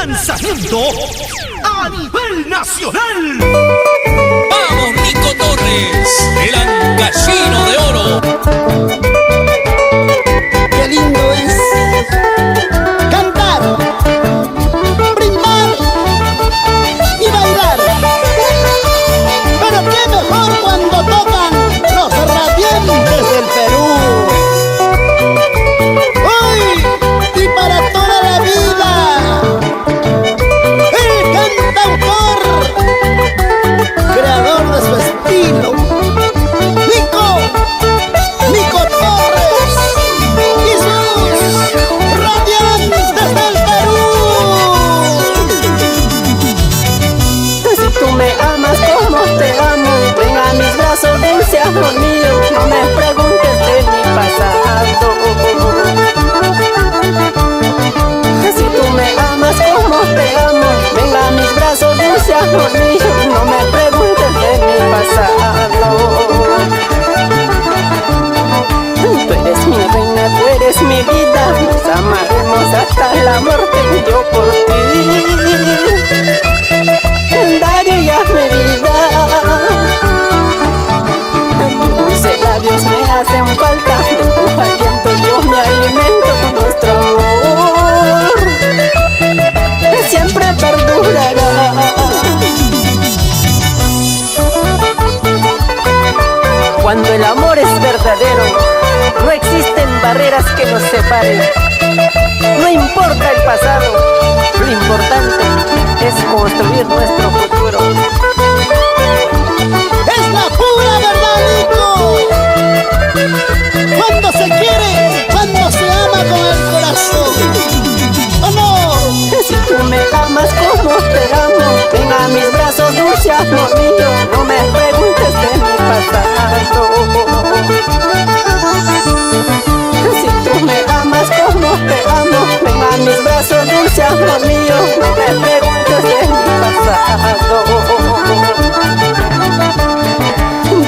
lanzamiento a nivel nacional. ¡Vamos, Nico Torres, el ancallino de oro! Qué lindo es cantar, brindar y bailar. Pero qué mejor cuando tocan los radiantes del Perú. Hoy y para toda la vida, el cantautor, creador de su estilo, Nico Torres y sus radiantes del Perú. Si tú me amas como te amo, ven a mis brazos, dulce amor mío, no me preguntes de mi pasado. Si tú me amas como te amo, ven a mis brazos, dulce amor mío, no me preguntes de mi pasado. Tú eres mi reina, tú eres mi vida, nos amaremos hasta la muerte, yo por ti daría mi vida. Tus dulces labios me hacen falta, de tu aliento yo me alimento, nuestro amor siempre perdurará. Cuando el amor es verdadero, no existen barreras que nos separen. No importa el pasado, lo importante es construir nuestro futuro. Es la pura verdad, Nico. Cuando se quiere, cuando se ama con el corazón. ¡Oh, no! Si tú me amas como te amo, ven a mis brazos, dulce amor mío, no me preguntes de mi pasado. Si tú me amas como te amo, ven a mis brazos, dulce amor mío, no me preguntes de mi pasado.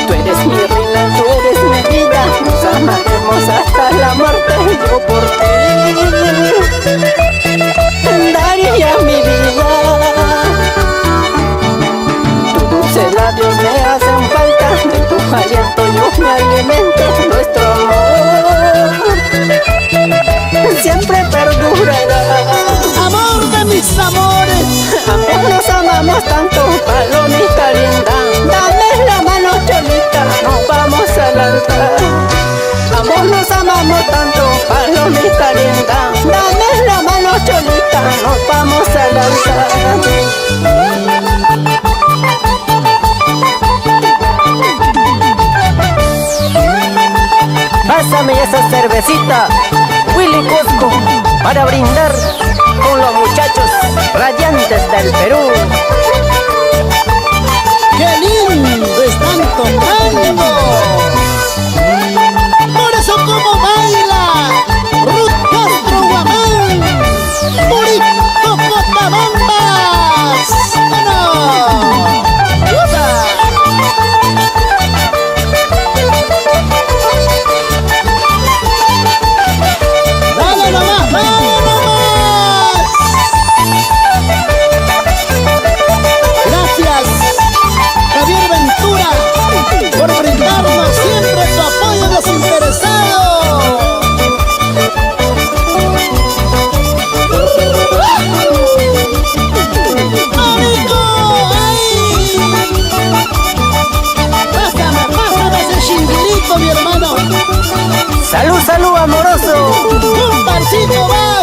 Tú eres mi reina, tú eres mi vida, nos amaremos hasta la muerte, yo por ti daría mi vida. Tus dulces labios me hacen falta, de tu aliento yo me alimento, nuestro amor siempre perdurará. Amor de mis amores, Amor, nos amamos tanto, palomita linda, dame la mano cholita, nos vamos al altar. Amor, nos amamos tanto, palomita linda, dame la mano cholita, nos vamos al altar. Pásame esa cervecita, Willy Cusco, para brindar con los muchachos radiantes del Perú. qué lindo están tocando. Por eso como baila Ruth Castro Guamán, Purito Cotabambas. ¡Bueno! ¡Usa! ¡Dale nomás, dale nomás! Gracias, Javier Ventura, por brindarnos siempre tu apoyo desinteresado. ¡Amigo! ¡Ay! Pásame ese chinguirito, mi hermano. Salud, salud, amoroso. Un parcito más.